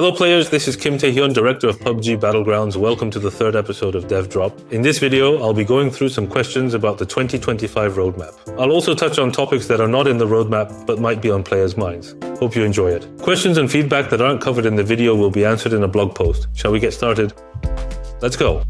Hello players, this is Taeheon, director of Pubg Battlegrounds. Welcome to the third episode of Dev Drop. In this video, I'll be going through some questions about the 2025 roadmap. I'll also touch on topics that are not in the roadmap but might be on players' minds. Hope you enjoy it. Questions and feedback that aren't covered in the video will be answered in a blog post. Shall we get started? Let's go.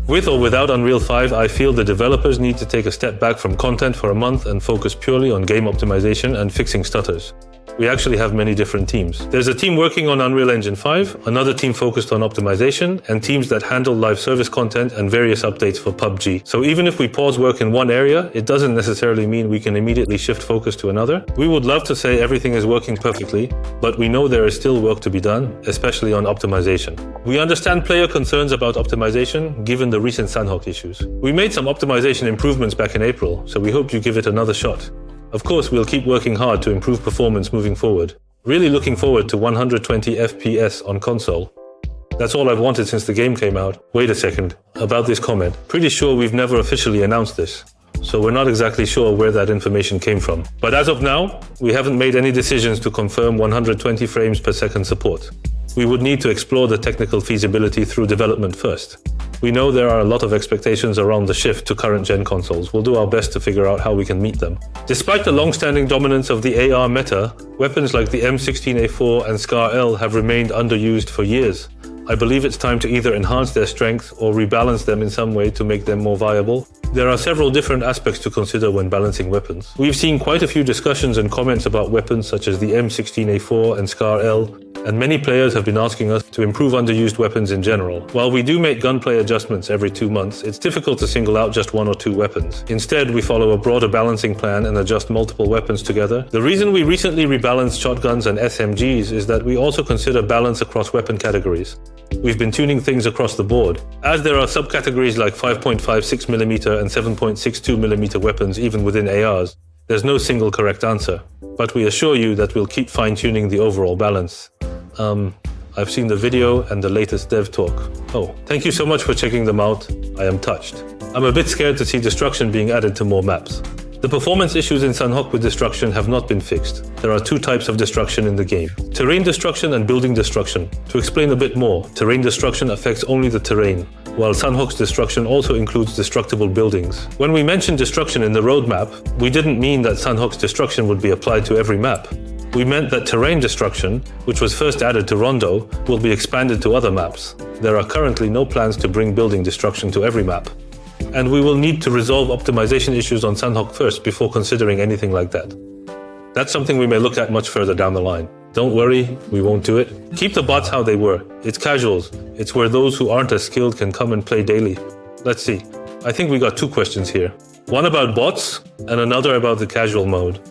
With or without Unreal 5, I feel the developers need to take a step back from content for a month and focus purely on game optimization and fixing stutters. We actually have many different teams. There's a team working on Unreal Engine 5, another team focused on optimization, and teams that handle live service content and various updates for Pubg. So even if we pause work in one area, it doesn't necessarily mean we can immediately shift focus to another. We would love to say everything is working perfectly, but we know there is still work to be done, especially on optimization. We understand player concerns about optimization, given the recent Sanhok issues. We made some optimization improvements back in April, so we hope you give it another shot. Of course, we'll keep working hard to improve performance moving forward. Really looking forward to 120 FPS on console. That's all I've wanted since the game came out. Wait a second, about this comment. Pretty sure we've never officially announced this, so we're not exactly sure where that information came from. But as of now, we haven't made any decisions to confirm 120 frames per second support. We would need to explore the technical feasibility through development first. We know there are a lot of expectations around the shift to current-gen consoles. We'll do our best to figure out how we can meet them. Despite the long-standing dominance of the AR meta, weapons like the M16A4 and SCAR-L have remained underused for years. I believe it's time to either enhance their strength or rebalance them in some way to make them more viable. There are several different aspects to consider when balancing weapons. We've seen quite a few discussions and comments about weapons such as the M16A4 and SCAR-L, and many players have been asking us to improve underused weapons in general. While we do make gunplay adjustments every 2 months, it's difficult to single out just one or two weapons. Instead, we follow a broader balancing plan and adjust multiple weapons together. The reason we recently rebalanced shotguns and SMGs is that we also consider balance across weapon categories. We've been tuning things across the board. As there are subcategories like 5.56mm and 7.62mm weapons even within ARs, there's no single correct answer. But we assure you that we'll keep fine-tuning the overall balance. I've seen the video and the latest dev talk. Oh, thank you so much for checking them out. I am touched. I'm a bit scared to see destruction being added to more maps. The performance issues in Sanhok with destruction have not been fixed. There are two types of destruction in the game: terrain destruction and building destruction. To explain a bit more, terrain destruction affects only the terrain, while Sanhok's destruction also includes destructible buildings. When we mentioned destruction in the roadmap, we didn't mean that Sanhok's destruction would be applied to every map. We meant that terrain destruction, which was first added to Rondo, will be expanded to other maps. There are currently no plans to bring building destruction to every map. And we will need to resolve optimization issues on Sanhok first before considering anything like that. That's something we may look at much further down the line. Don't worry, we won't do it. Keep the bots how they were. It's casuals. It's where those who aren't as skilled can come and play daily. Let's see. I think we got two questions here. One about bots and another about the casual mode.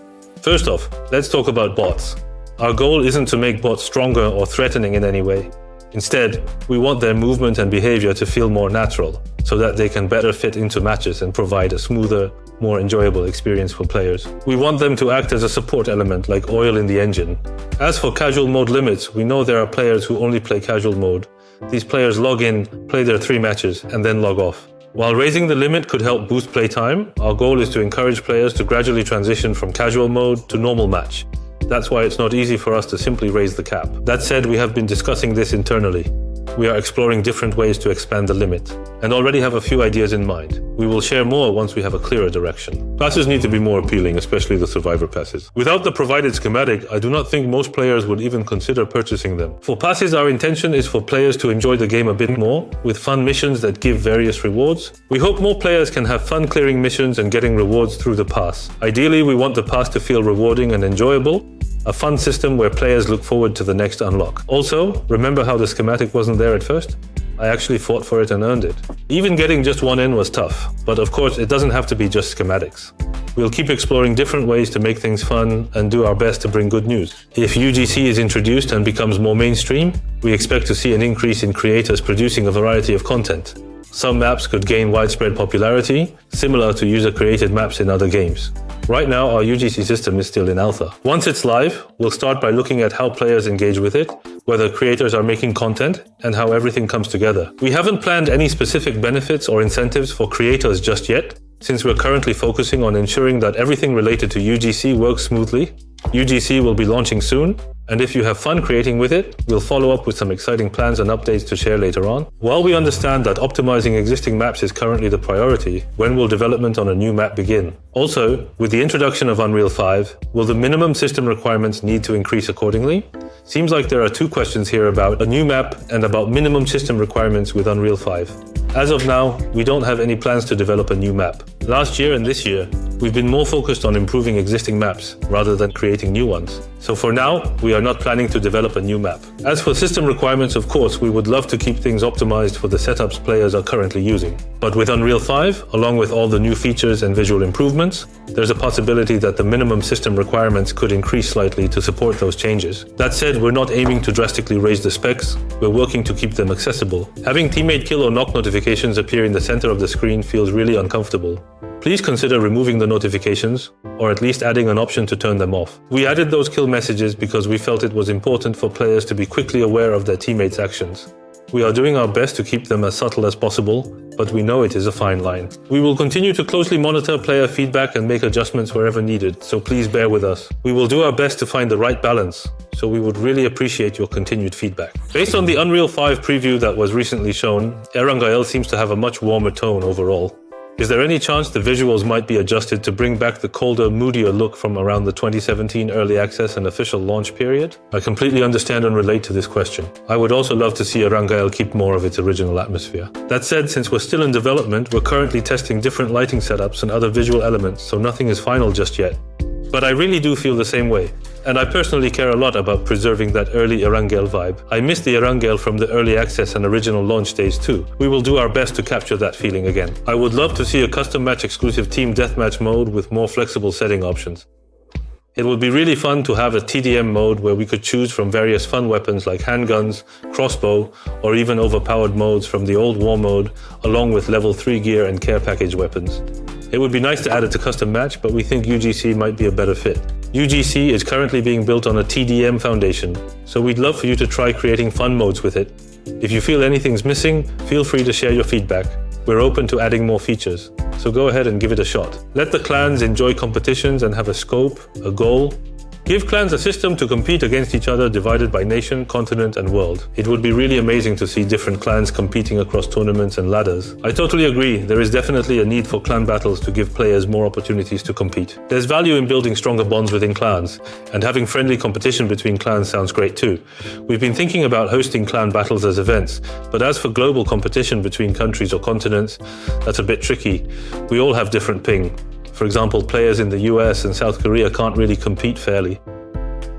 First off, let's talk about bots. Our goal isn't to make bots stronger or threatening in any way. Instead, we want their movement and behavior to feel more natural, so that they can better fit into matches and provide a smoother, more enjoyable experience for players. We want them to act as a support element like oil in the engine. As for casual mode limits, we know there are players who only play casual mode. These players log in, play their 3 matches, and then log off. While raising the limit could help boost playtime, our goal is to encourage players to gradually transition from casual mode to normal match. That's why it's not easy for us to simply raise the cap. That said, we have been discussing this internally. We are exploring different ways to expand the limit, and already have a few ideas in mind. We will share more once we have a clearer direction. Passes need to be more appealing, especially the survivor passes. Without the provided schematic, I do not think most players would even consider purchasing them. For passes, our intention is for players to enjoy the game a bit more, with fun missions that give various rewards. We hope more players can have fun clearing missions and getting rewards through the pass. Ideally, we want the pass to feel rewarding and enjoyable, a fun system where players look forward to the next unlock. Also, remember how the schematic wasn't there at first? I actually fought for it and earned it. Even getting just one in was tough, but of course it doesn't have to be just schematics. We'll keep exploring different ways to make things fun and do our best to bring good news. If UGC is introduced and becomes more mainstream, we expect to see an increase in creators producing a variety of content. Some maps could gain widespread popularity, similar to user-created maps in other games. Right now, our UGC system is still in alpha. Once it's live, we'll start by looking at how players engage with it, whether creators are making content, and how everything comes together. We haven't planned any specific benefits or incentives for creators just yet, since we're currently focusing on ensuring that everything related to UGC works smoothly. UGC will be launching soon, and if you have fun creating with it, we'll follow up with some exciting plans and updates to share later on. While we understand that optimizing existing maps is currently the priority, when will development on a new map begin? Also, with the introduction of Unreal 5, will the minimum system requirements need to increase accordingly? Seems like there are two questions here about a new map and about minimum system requirements with Unreal 5. As of now, we don't have any plans to develop a new map. Last year and this year, we've been more focused on improving existing maps rather than creating new ones. So for now, we are not planning to develop a new map. As for system requirements, of course, we would love to keep things optimized for the setups players are currently using. But with Unreal 5, along with all the new features and visual improvements, there's a possibility that the minimum system requirements could increase slightly to support those changes. That said, we're not aiming to drastically raise the specs, we're working to keep them accessible. Having teammate kill or knock notifications appear in the center of the screen feels really uncomfortable. Please consider removing the notifications, or at least adding an option to turn them off. We added those kill messages because we felt it was important for players to be quickly aware of their teammates' actions. We are doing our best to keep them as subtle as possible, but we know it is a fine line. We will continue to closely monitor player feedback and make adjustments wherever needed, so please bear with us. We will do our best to find the right balance, so we would really appreciate your continued feedback. Based on the Unreal 5 preview that was recently shown, Erangel seems to have a much warmer tone overall. Is there any chance the visuals might be adjusted to bring back the colder, moodier look from around the 2017 early access and official launch period? I completely understand and relate to this question. I would also love to see Erangel keep more of its original atmosphere. That said, since we're still in development, we're currently testing different lighting setups and other visual elements, so nothing is final just yet. But I really do feel the same way. And I personally care a lot about preserving that early Erangel vibe. I miss the Erangel from the early access and original launch days too. We will do our best to capture that feeling again. I would love to see a custom match exclusive team deathmatch mode with more flexible setting options. It would be really fun to have a TDM mode where we could choose from various fun weapons like handguns, crossbow, or even overpowered modes from the old war mode, along with level 3 gear and care package weapons. It would be nice to add it to custom match, but we think UGC might be a better fit. UGC is currently being built on a TDM foundation, so we'd love for you to try creating fun modes with it. If you feel anything's missing, feel free to share your feedback. We're open to adding more features, so go ahead and give it a shot. Let the clans enjoy competitions and have a scope, a goal. Give clans a system to compete against each other divided by nation, continent, and world. It would be really amazing to see different clans competing across tournaments and ladders. I totally agree, there is definitely a need for clan battles to give players more opportunities to compete. There's value in building stronger bonds within clans, and having friendly competition between clans sounds great too. We've been thinking about hosting clan battles as events, but as for global competition between countries or continents, that's a bit tricky. We all have different ping. For example, players in the US and South Korea can't really compete fairly.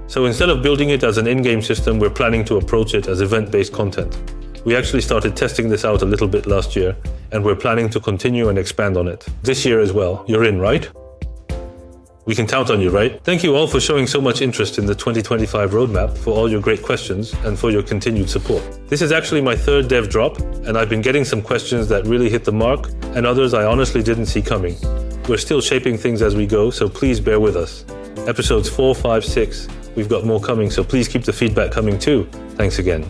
So instead of building it as an in-game system, we're planning to approach it as event-based content. We actually started testing this out a little bit last year, and we're planning to continue and expand on it. This year as well. You're in, right? We can count on you, right? Thank you all for showing so much interest in the 2025 roadmap, for all your great questions, and for your continued support. This is actually my third dev drop, and I've been getting some questions that really hit the mark, and others I honestly didn't see coming. We're still shaping things as we go, so please bear with us. Episodes 4, 5, 6, we've got more coming, so please keep the feedback coming too. Thanks again.